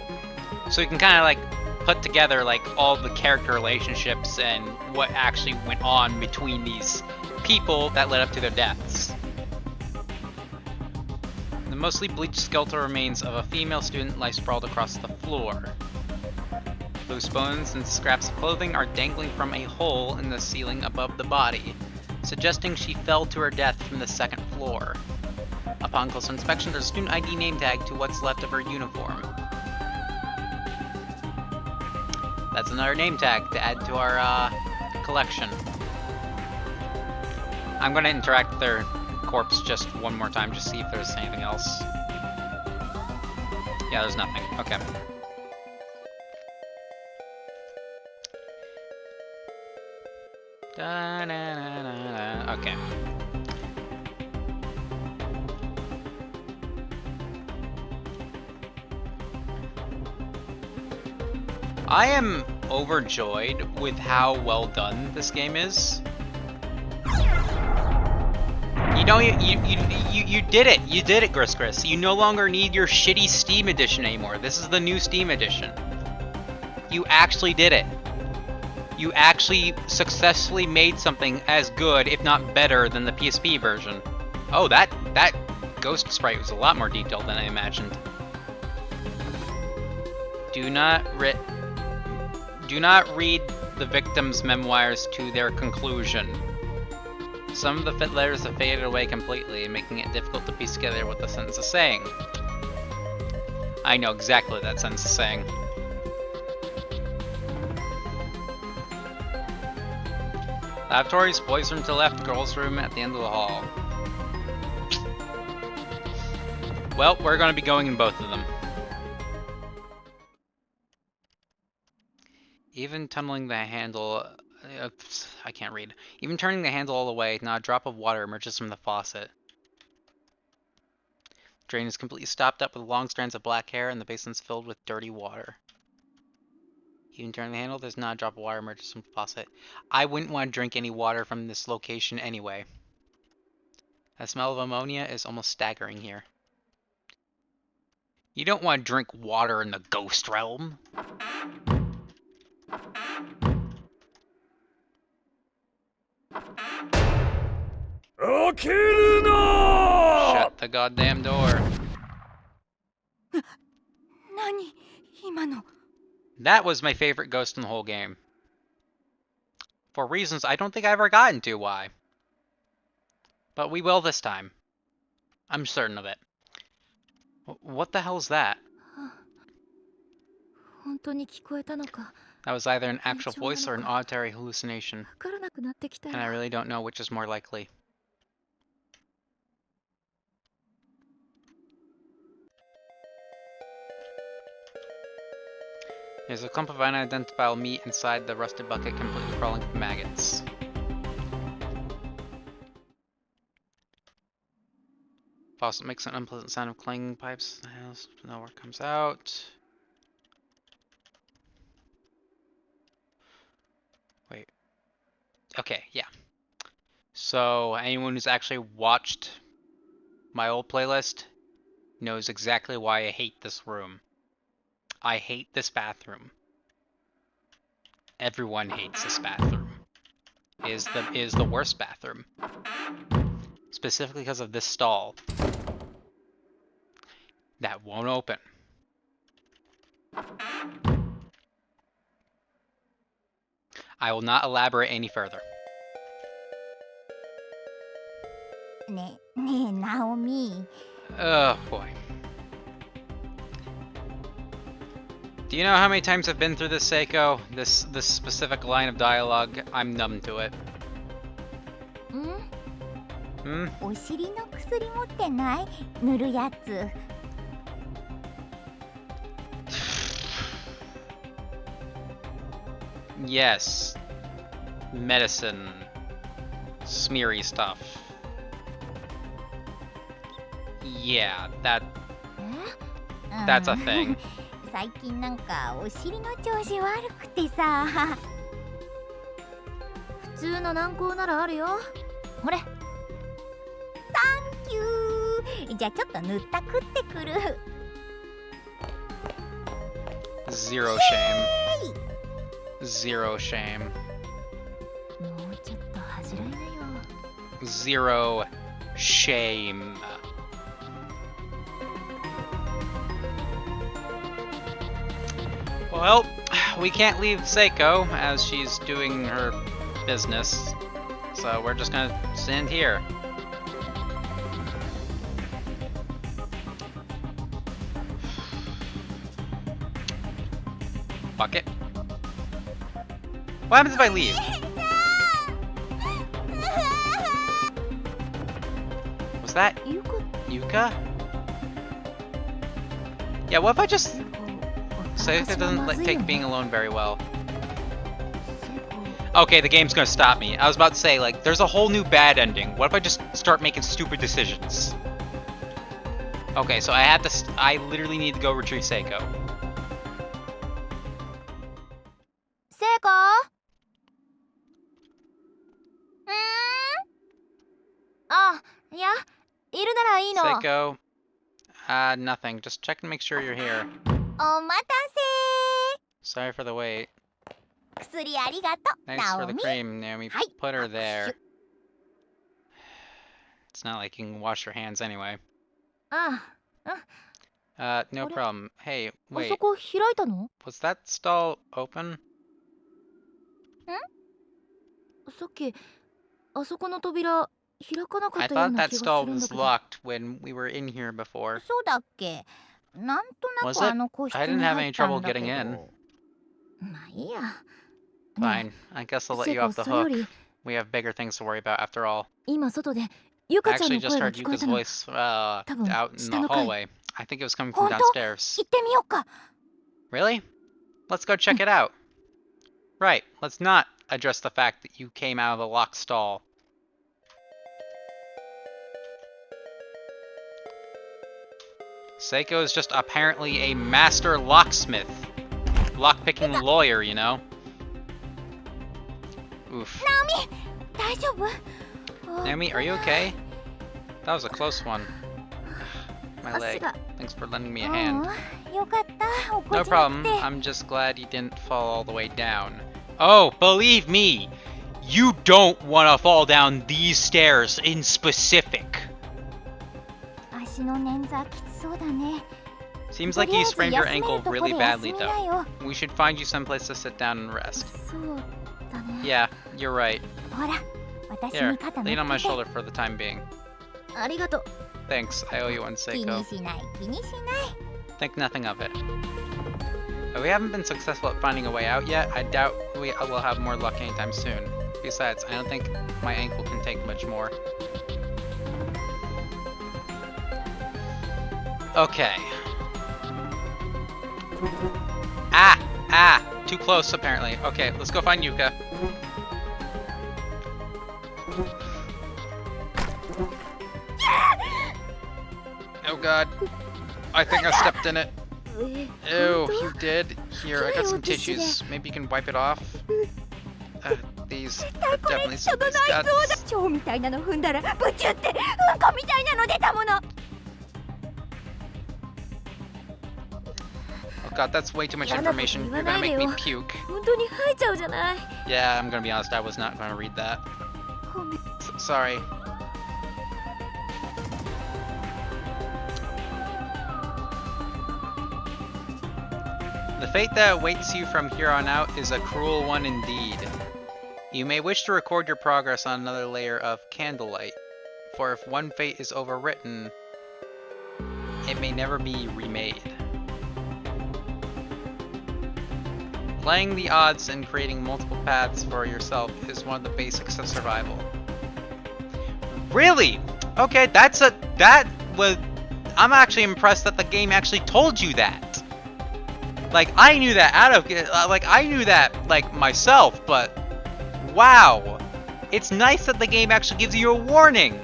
so you can kind of like put together like all the character relationships and what actually went on between these people that led up to their deaths. The mostly bleached skeletal remains of a female student lie sprawled across the floor. Loose bones and scraps of clothing are dangling from a hole in the ceiling above the body, suggesting she fell to her death from the second floor. Upon closer inspection, there's a student ID name tag to what's left of her uniform. That's another name tag to add to our collection. I'm gonna interact with their corpse just one more time, just see if there's anything else. Yeah, there's nothing. Okay. Da-na-na-na-na. Okay. I am overjoyed with how well done this game is. You know, you did it. You did it, Gris. You no longer need your shitty Steam edition anymore. This is the new Steam edition. You actually did it. You actually successfully made something as good, if not better, than the PSP version. Oh, that ghost sprite was a lot more detailed than I imagined. Do not read the victim's memoirs to their conclusion. Some of the fit letters have faded away completely, making it difficult to piece together what the sentence is saying. I know exactly what that sentence is saying. Lavatories, boys' room to the left, girls' room at the end of the hall. Well, we're going to be going in both of them. Even tunneling the handle... I can't read. Even turning the handle all the way, not a drop of water emerges from the faucet. The drain is completely stopped up with long strands of black hair, and the basin's filled with dirty water. You can turn the handle. There's not a drop of water emerges from the faucet. I wouldn't want to drink any water from this location anyway. The smell of ammonia is almost staggering here. You don't want to drink water in the ghost realm. Shut the goddamn door. 何今の。 That was my favorite ghost in the whole game. For reasons I don't think I ever got into why. But we will this time. I'm certain of it. What the hell's that? 本当に聞こえたのか。 That was either an actual voice or an auditory hallucination. わからなくなってきたよ。 And I really don't know which is more likely. There's a clump of unidentifiable meat inside the rusted bucket, completely crawling with maggots. Faucet makes an unpleasant sound of clanging pipes. Nowhere comes out. Wait. Okay, yeah. So, anyone who's actually watched my old playlist knows exactly why I hate this room. I hate this bathroom. Everyone hates this bathroom. It is the worst bathroom. Specifically because of this stall. That won't open. I will not elaborate any further. ねえ、ねえ、ナオミ。 Oh boy. Do you know how many times I've been through this, Seiko? This specific line of dialogue? I'm numb to it. ん？お尻の薬持ってない？塗るやつ。Yes. Medicine. Smeary stuff. Yeah, that's a thing. 最近なんかお尻の調子悪くてさ。普通の軟膏ならあるよ。ほれ。サンキュー。じゃあちょっと塗ったくってくる。 Zero shame. Zero shame. もうちょっと恥じらいなよ。 Zero shame. Well, we can't leave Seiko as she's doing her business, so we're just gonna stand here. Bucket. What happens if I leave? Was that Yuka? Yeah, what if I just... Seiko doesn't take being alone very well. Okay, the game's gonna stop me. I was about to say, like, there's a whole new bad ending. What if I just start making stupid decisions? Okay, so I literally need to go retrieve Seiko. セイコ？あ、いや、いるならいいの。 Seiko? Nothing. Just check and make sure you're here. お待た Sorry for the wait. せ。薬ありがとう。 Thanks for the cream, Naomi. Hi. Put her there. It's not like you can wash your hands anyway. ああ、No problem. Hey, あ wait. そこ開いたの？ Was that stall open? さっきあそこの扉開かなか I ったよう thought な that 気が stall するんだ was けど。 locked when we were in here before. そうだっけ？なんとな Was く it? あの個室 I に didn't have 入 any ったん trouble だけ getting ど。 in. まあいいや。 Fine. I guess I'll let セイ you コ、 off the それよ hook. り We have bigger things to worry about after all. 今外でゆ I かちゃん actually の just 声が heard 聞こえ Yuka's たの。 voice 多分 out in 下 the の階。 hallway. I think it was coming from 本当？ downstairs. 行ってみようか。 Really? Let's go check it out. Right. Let's not address the fact that you came out of the locked stall. Seiko is just apparently a master locksmith. Lockpick picking a lawyer, you know? Oof. 大丈夫？ Naomi, are you okay? That was a close one. My leg. 足が Thanks for lending me a う hand. んよかった。起こ No しなく problem. て。 I'm just glad you didn't fall all the way down. Oh, believe me, you don't want to fall down these stairs in specific. 足の捻挫きつそうだね。 Seems と like りあ you えず sprained your 休め ankle るとこ really で休 badly, みな though. よ。 We should find you someplace to sit down and rest. そうだね。 Yeah, you're right. ほら、私 Here, に肩 lean on 乗 my っけて。 shoulder for the time being. ありがとう。 Thanks, I owe you one, 気 Seiko. にしない、気にしない。 Think nothing of it. We haven't been successful at finding a way out yet. I doubt we will have more luck anytime soon. Besides, I don't think my ankle can take much more. Okay. Ah! Too close, apparently. Okay, let's go find Yuka. Oh god. I think I stepped in it. Ew, you did? Here, I got some tissues. Maybe you can wipe it off? These are definitely somebody's guts. 蝶みたいなの踏んだらブチュってうんこみたいなの出たもの。 Oh god, that's way too much information. You're gonna make me puke. 本当に吐いちゃうじゃない。 Yeah, I'm gonna be honest, I was not gonna read that. ごめん。 Sorry. The fate that awaits you from here on out is a cruel one indeed. You may wish to record your progress on another layer of candlelight, for if one fate is overwritten, it may never be remade. Playing the odds and creating multiple paths for yourself is one of the basics of survival. Really? Okay, I'm actually impressed that the game actually told you that. Like, I knew that myself, but wow. It's nice that the game actually gives you a warning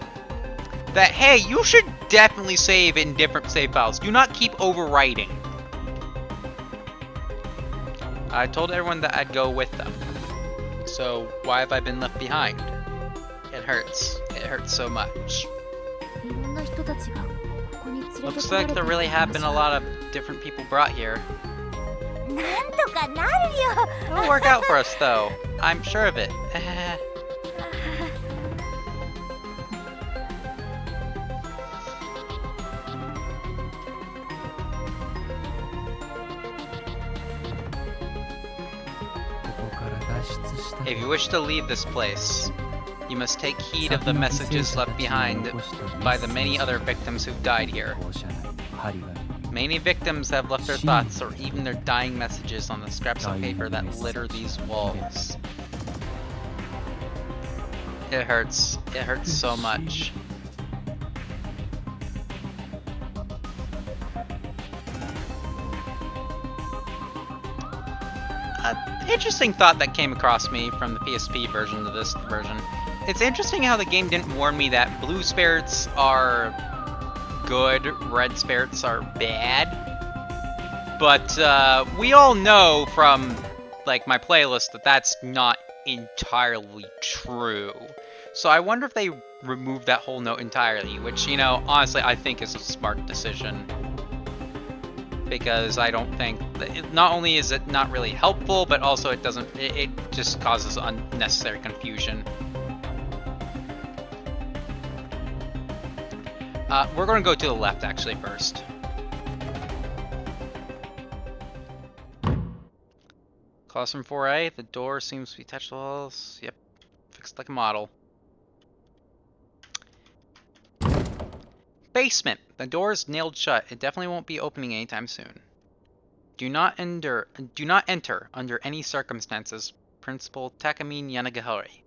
that, hey, you should definitely save in different save files. Do not keep overwriting. I told everyone that I'd go with them. So why have I been left behind? It hurts. It hurts so much. いろんな人たちがここに連れてこられ Looks た like there really have been a lot of different people brought here. なんとかなるよ。 It'll work out for us though. I'm sure of it. If you wish to leave this place, you must take heed of the messages left behind by the many other victims who've died here. Many victims have left their thoughts or even their dying messages on the scraps of paper that litter these walls. It hurts. It hurts so much. Interesting thought that came across me from the PSP version to this version. It's interesting how the game didn't warn me that blue spirits are good, red spirits are bad. But we all know from like my playlist that that's not entirely true. So I wonder if they removed that whole note entirely, which, you know, honestly I think is a smart decision. Because I don't think that not only is it not really helpful, but also it just causes unnecessary confusion. We're going to go to the left actually first. Classroom 4A, the door seems to be touched the walls. Yep, fixed like a model. Basement. The door is nailed shut. It definitely won't be opening anytime soon. Do not enter under any circumstances. Principal Takami Yanagihori.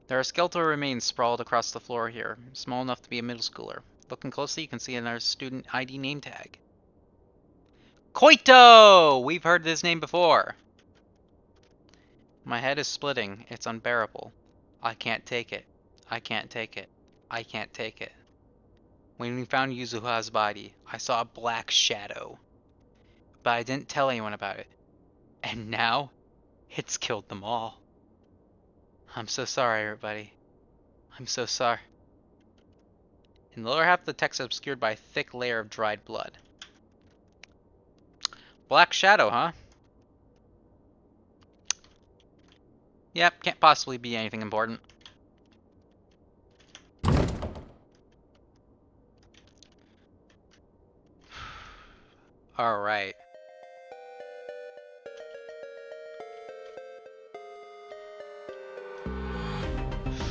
There are skeletal remains sprawled across the floor here, small enough to be a middle schooler. Looking closely, you can see another student ID name tag. Koito! We've heard this name before. My head is splitting. It's unbearable. I can't take it. I can't take it. I can't take it. When we found Yuzuha's body, I saw a black shadow. But I didn't tell anyone about it. And now, it's killed them all. I'm so sorry, everybody. I'm so sorry. In the lower half of the text is obscured by a thick layer of dried blood. Black shadow, huh? Yep, can't possibly be anything important. Alright.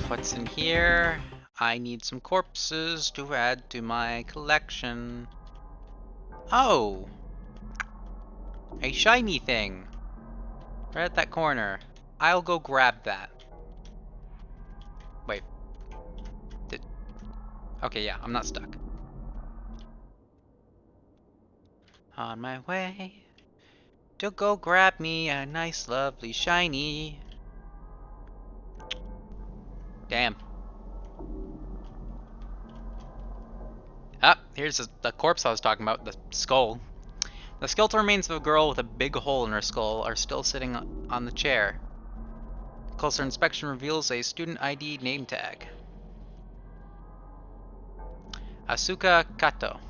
What's in here? I need some corpses to add to my collection. Oh! A shiny thing! Right at that corner. I'll go grab that. Wait. Okay, yeah, I'm not stuck. On my way to go grab me a nice, lovely, shiny. Damn. Ah, here's the corpse I was talking about, the skull. The skeletal remains of a girl with a big hole in her skull are still sitting on the chair. Closer inspection reveals a student ID name tag. Asuka Kato.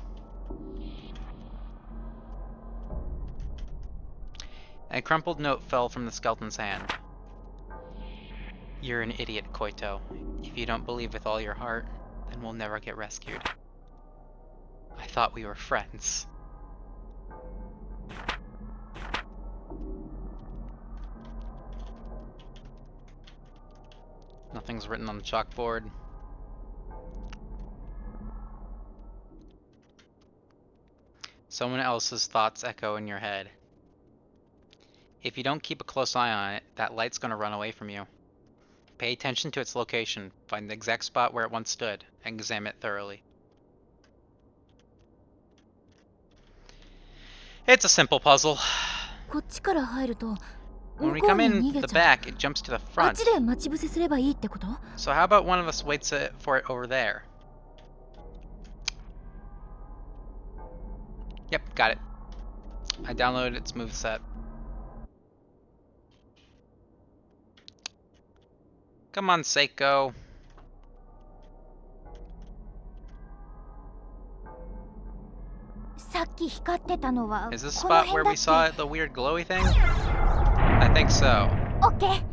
A crumpled note fell from the skeleton's hand. You're an idiot, Koito. If you don't believe with all your heart, then we'll never get rescued. I thought we were friends. Nothing's written on the chalkboard. Someone else's thoughts echo in your head. If you don't keep a close eye on it, that light's gonna run away from you. Pay attention to its location, find the exact spot where it once stood, and examine it thoroughly. It's a simple puzzle. こっちから入ると When 向 we こう come に in 逃げ the ちゃう back, it jumps to the あっ front. ちで待ち伏せすればいいってこと So how about one of us waits for it over there? Yep, got it. I downloaded its moveset. Come on, Seiko. Is this spot where we saw the weird glowy thing? I think so. OK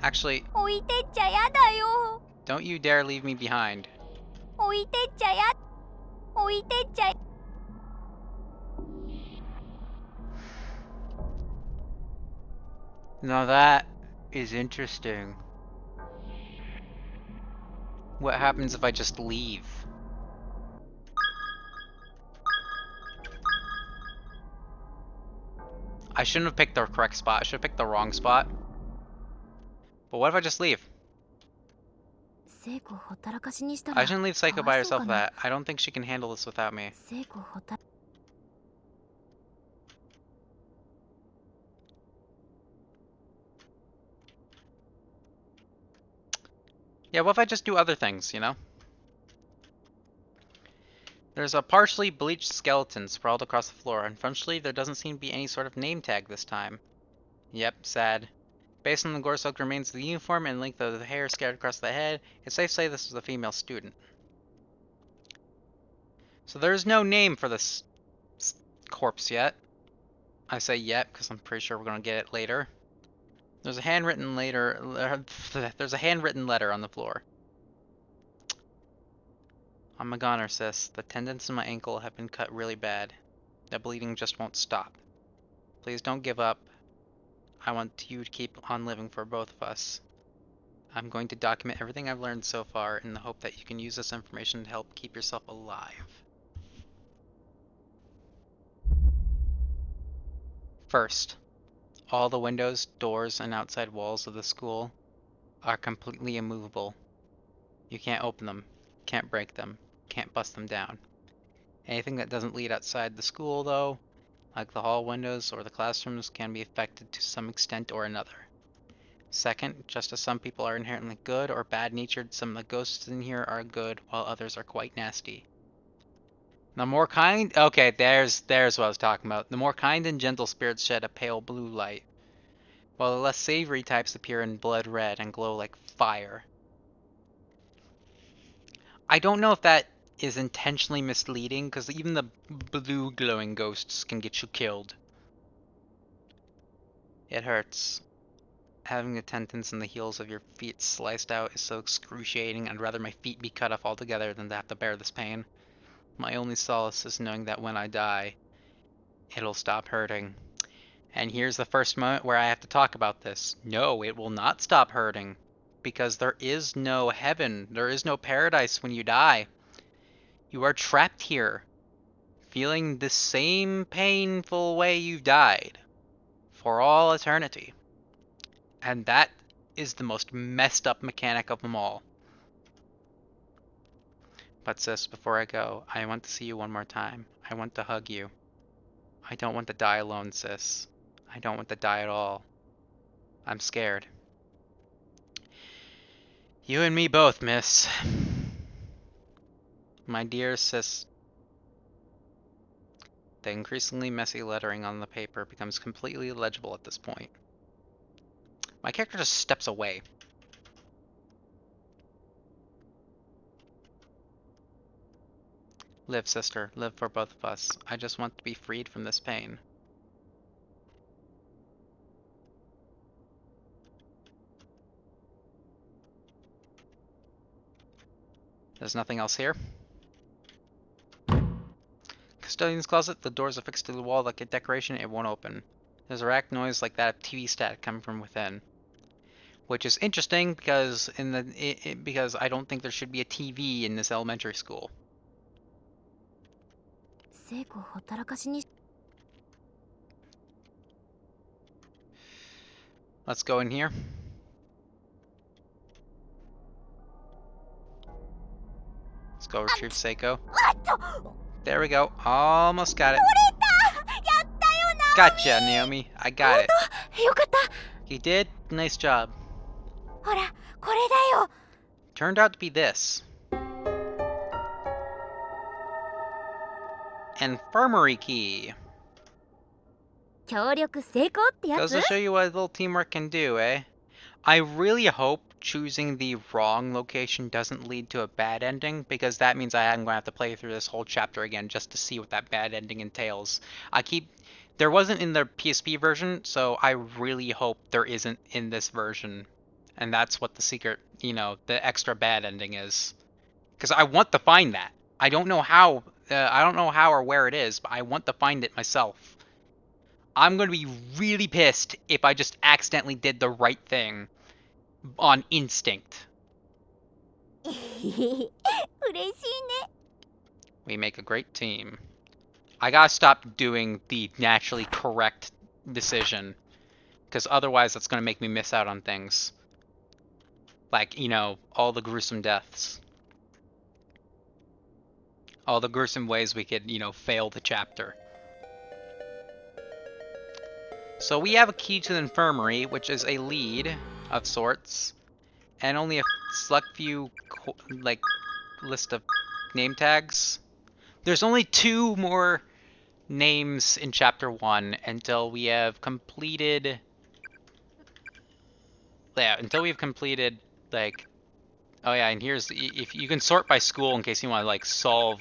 Actually, 置いてっちゃやだよ don't you dare leave me behind. 置いてっちゃや置いてっちゃ Now that is interesting. What happens if I just leave? I shouldn't have picked the correct spot. I should have picked the wrong spot. But what if I just leave? I shouldn't leave Seiko by herself with that. I don't think she can handle this without me. Yeah, what if I just do other things, you know? There's a partially bleached skeleton sprawled across the floor. Unfortunately, there doesn't seem to be any sort of name tag this time. Yep, sad. Based on the gore-soaked remains of the uniform and length of the hair scattered across the head, it's safe to say this was a female student. So there's no name for this corpse yet. I say yet because I'm pretty sure we're gonna get it later. There's a handwritten letter on the floor. I'm a goner, sis. The tendons in my ankle have been cut really bad. The bleeding just won't stop. Please don't give up. I want you to keep on living for both of us. I'm going to document everything I've learned so far in the hope that you can use this information to help keep yourself alive. First, all the windows, doors, and outside walls of the school are completely immovable. You can't open them, can't break them, can't bust them down. Anything that doesn't lead outside the school, though, like the hall windows or the classrooms, can be affected to some extent or another. Second, just as some people are inherently good or bad-natured, some of the ghosts in here are good, while others are quite nasty. The more kind... Okay, there's what I was talking about. The more kind and gentle spirits shed a pale blue light, while the less savory types appear in blood red and glow like fire. I don't know if that is intentionally misleading, because even the blue glowing ghosts can get you killed. It hurts. Having the tendons in the heels of your feet sliced out is so excruciating. I'd rather my feet be cut off altogether than to have to bear this pain. My only solace is knowing that when I die, it'll stop hurting. And here's the first moment where I have to talk about this. No, it will not stop hurting. Because there is no heaven. There is no paradise when you die. You are trapped here, feeling the same painful way you died. For all eternity. And that is the most messed up mechanic of them all. But sis, before I go, I want to see you one more time. I want to hug you. I don't want to die alone, sis. I don't want to die at all. I'm scared. You and me both, miss. My dear sis. The increasingly messy lettering on the paper becomes completely illegible at this point. My character just steps away. Live, sister. Live for both of us. I just want to be freed from this pain. There's nothing else here. Custodian's closet. The doors are fixed to the wall like a decoration. It won't open. There's a rack noise like that of TV static coming from within. Which is interesting because because I don't think there should be a TV in this elementary school. Let's go in here. Let's go retrieve Seiko. There we go. Almost got it. Gotcha, Naomi. I got it. You did? Nice job. Turned out to be this. Infirmary key. Goes to show you what a little teamwork can do, eh? I really hope choosing the wrong location doesn't lead to a bad ending, because that means I'm going to have to play through this whole chapter again just to see what that bad ending entails. There wasn't in the PSP version, so I really hope there isn't in this version. And that's what the secret, the extra bad ending is. Because I want to find that. I don't know how or where it is, but I want to find it myself. I'm going to be really pissed if I just accidentally did the right thing on instinct. We make a great team. I gotta stop doing the naturally correct decision, because otherwise that's gonna make me miss out on things. Like, all the gruesome deaths. All the gruesome ways we could, fail the chapter. So we have a key to the infirmary, which is a lead of sorts, and only a select few, list of name tags. There's only 2 more names in chapter 1 until we have completed... Yeah, until we've completed, Oh yeah, and here's... If you can sort by school in case you want to, solve,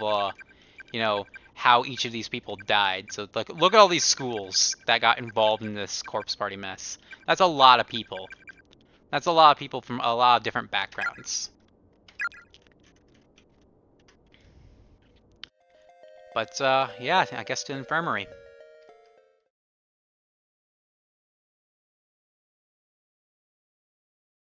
how each of these people died. So, look at all these schools that got involved in this corpse party mess. That's a lot of people. That's a lot of people from a lot of different backgrounds. But, yeah, I guess to the infirmary.